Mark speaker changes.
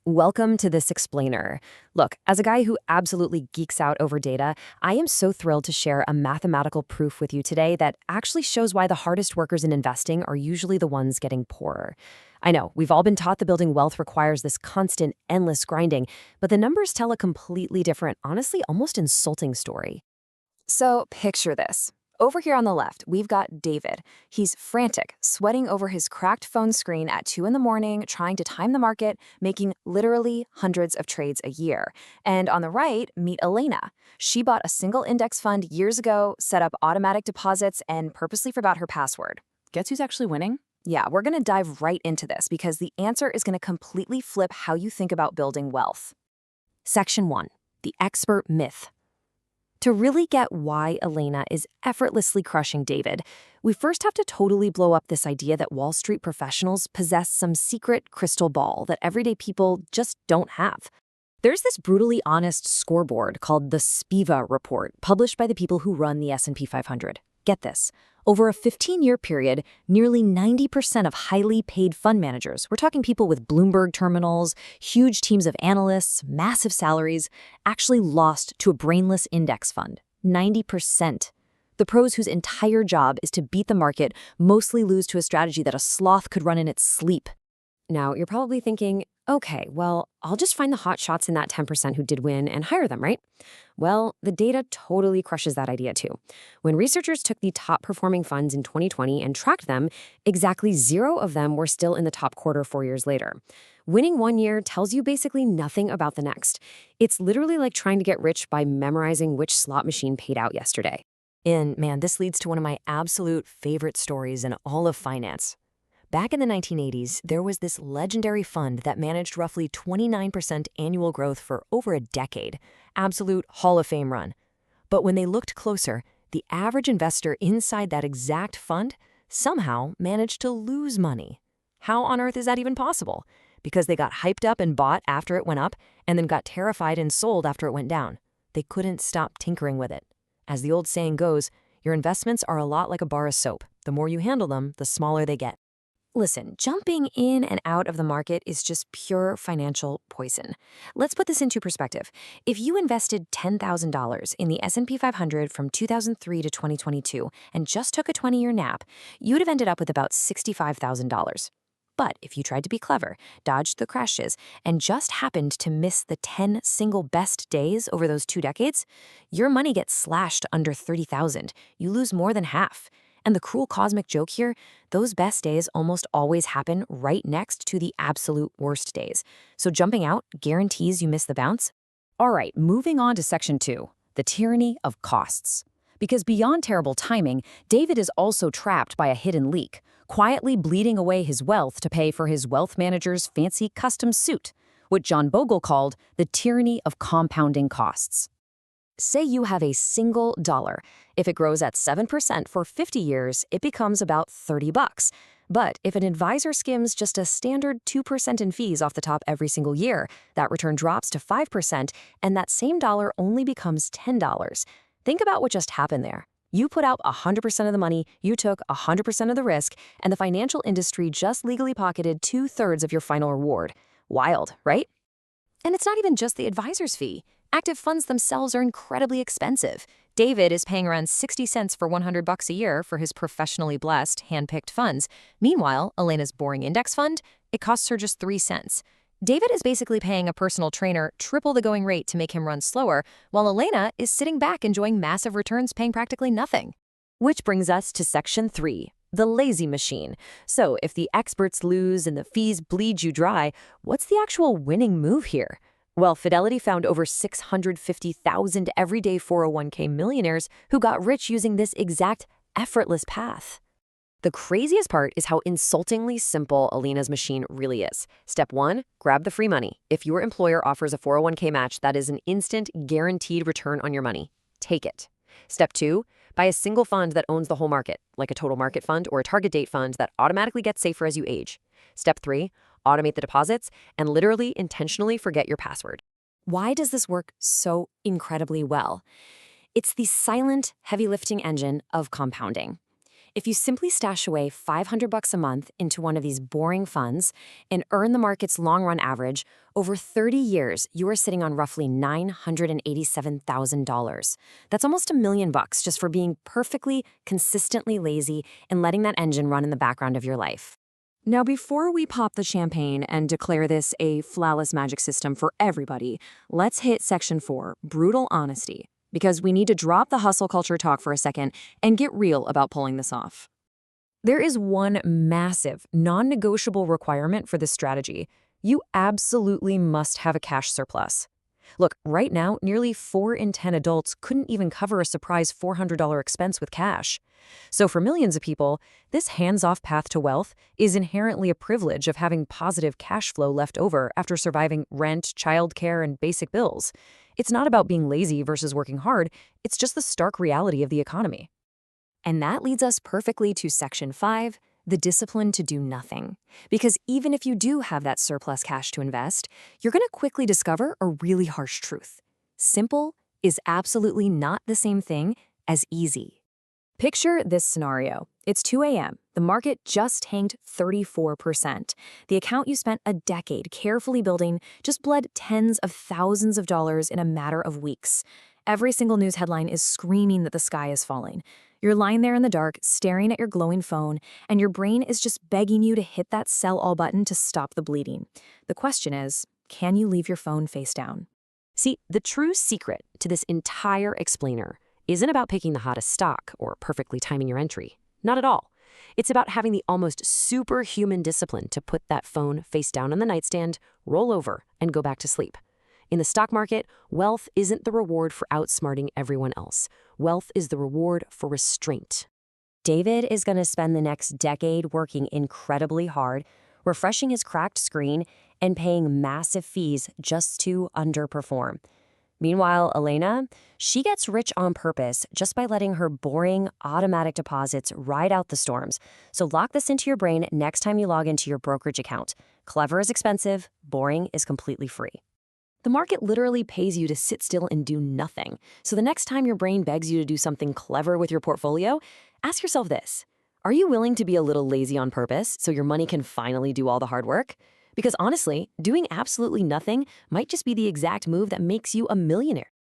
Speaker 1: Welcome to this explainer. Look, as a guy who absolutely geeks out over data, I am so thrilled to share a mathematical proof with you today that actually shows why the hardest workers in investing are usually the ones getting poorer. I know, we've all been taught that building wealth requires this constant, endless grinding, but the numbers tell a completely different, honestly, almost insulting story. So picture this. Over here on the left, we've got David. He's frantic, sweating over his cracked phone screen at 2 in the morning, trying to time the market, making literally hundreds of trades a year. And on the right, meet Elena. She bought a single index fund years ago, set up automatic deposits, and purposely forgot her password.
Speaker 2: Guess who's actually winning?
Speaker 1: Yeah, we're going to dive right into this because the answer is going to completely flip how you think about building wealth. Section 1. The expert myth. To really get why Elena is effortlessly crushing David, we first have to totally blow up this idea that Wall Street professionals possess some secret crystal ball that everyday people just don't have. There's this brutally honest scoreboard called the Spiva Report, published by the people who run the S&P 500. Get this. Over a 15-year period, nearly 90% of highly paid fund managers, we're talking people with Bloomberg terminals, huge teams of analysts, massive salaries, actually lost to a brainless index fund. 90%. The pros whose entire job is to beat the market mostly lose to a strategy that a sloth could run in its sleep. Now, you're probably thinking, okay, well, I'll just find the hot shots in that 10% who did win and hire them, right? Well, the data totally crushes that idea too. When researchers took the top-performing funds in 2020 and tracked them, exactly 0 of them were still in the top quarter 4 years later. Winning one year tells you basically nothing about the next. It's literally like trying to get rich by memorizing which slot machine paid out yesterday. And man, this leads to one of my absolute favorite stories in all of finance. Back in the 1980s, there was this legendary fund that managed roughly 29% annual growth for over a decade. Absolute Hall of Fame run. But when they looked closer, the average investor inside that exact fund somehow managed to lose money. How on earth is that even possible? Because they got hyped up and bought after it went up, and then got terrified and sold after it went down. They couldn't stop tinkering with it. As the old saying goes, your investments are a lot like a bar of soap. The more you handle them, the smaller they get. Listen, jumping in and out of the market is just pure financial poison. Let's put this into perspective. If you invested $10,000 in the S&P 500 from 2003 to 2022 and just took a 20-year nap, you'd have ended up with about $65,000. But if you tried to be clever, dodged the crashes, and just happened to miss the 10 single best days over those 2 decades, your money gets slashed under $30,000. You lose more than half. And the cruel cosmic joke here, those best days almost always happen right next to the absolute worst days. So jumping out guarantees you miss the bounce.
Speaker 2: All right, moving on to Section 2, the tyranny of costs. Because beyond terrible timing, David is also trapped by a hidden leak, quietly bleeding away his wealth to pay for his wealth manager's fancy custom suit, what John Bogle called the tyranny of compounding costs.
Speaker 1: Say you have a single dollar. If it grows at 7% for 50 years, it becomes about $30. But if an advisor skims just a standard 2% in fees off the top every single year, that return drops to 5%, and that same dollar only becomes $10. Think about what just happened there. You put out 100% of the money, you took 100% of the risk, and the financial industry just legally pocketed 2/3 of your final reward. Wild, right? And it's not even just the advisor's fee. Active funds themselves are incredibly expensive. David is paying around 60 cents for $100 a year for his professionally blessed, hand-picked funds. Meanwhile, Elena's boring index fund, it costs her just 3 cents. David is basically paying a personal trainer triple the going rate to make him run slower, while Elena is sitting back enjoying massive returns paying practically nothing. Which brings us to Section 3, the lazy machine. So if the experts lose and the fees bleed you dry, what's the actual winning move here? Well, Fidelity found over 650,000 everyday 401k millionaires who got rich using this exact effortless path. The craziest part is how insultingly simple Elena's machine really is. Step 1, grab the free money. If your employer offers a 401k match, that is an instant, guaranteed return on your money. Take it. Step 2, buy a single fund that owns the whole market, like a total market fund or a target date fund that automatically gets safer as you age. Step 3, automate the deposits, and literally intentionally forget your password. Why does this work so incredibly well? It's the silent, heavy lifting engine of compounding. If you simply stash away $500 a month into one of these boring funds and earn the market's long-run average, over 30 years, you are sitting on roughly $987,000. That's almost $1 million just for being perfectly, consistently lazy and letting that engine run in the background of your life. Now, before we pop the champagne and declare this a flawless magic system for everybody, let's hit Section 4, brutal honesty, because we need to drop the hustle culture talk for a second and get real about pulling this off.
Speaker 2: There is one massive, non-negotiable requirement for this strategy. You absolutely must have a cash surplus. Look, right now, nearly 4 in 10 adults couldn't even cover a surprise $400 expense with cash. So for millions of people, this hands-off path to wealth is inherently a privilege of having positive cash flow left over after surviving rent, childcare, and basic bills. It's not about being lazy versus working hard, it's just the stark reality of the economy.
Speaker 1: And that leads us perfectly to Section 5, the discipline to do nothing. Because even if you do have that surplus cash to invest, you're going to quickly discover a really harsh truth. Simple is absolutely not the same thing as easy. Picture this scenario. It's 2 a.m. The market just tanked 34%. The account you spent a decade carefully building just bled tens of thousands of dollars in a matter of weeks. Every single news headline is screaming that the sky is falling. You're lying there in the dark, staring at your glowing phone, and your brain is just begging you to hit that sell all button to stop the bleeding. The question is, can you leave your phone face down?
Speaker 2: See, the true secret to this entire explainer isn't about picking the hottest stock or perfectly timing your entry. Not at all. It's about having the almost superhuman discipline to put that phone face down on the nightstand, roll over, and go back to sleep. In the stock market, wealth isn't the reward for outsmarting everyone else. Wealth is the reward for restraint.
Speaker 1: David is going to spend the next decade working incredibly hard, refreshing his cracked screen, and paying massive fees just to underperform. Meanwhile, Elena, she gets rich on purpose just by letting her boring automatic deposits ride out the storms. So lock this into your brain next time you log into your brokerage account. Clever is expensive, boring is completely free. The market literally pays you to sit still and do nothing. So the next time your brain begs you to do something clever with your portfolio, ask yourself this. Are you willing to be a little lazy on purpose so your money can finally do all the hard work? Because honestly, doing absolutely nothing might just be the exact move that makes you a millionaire.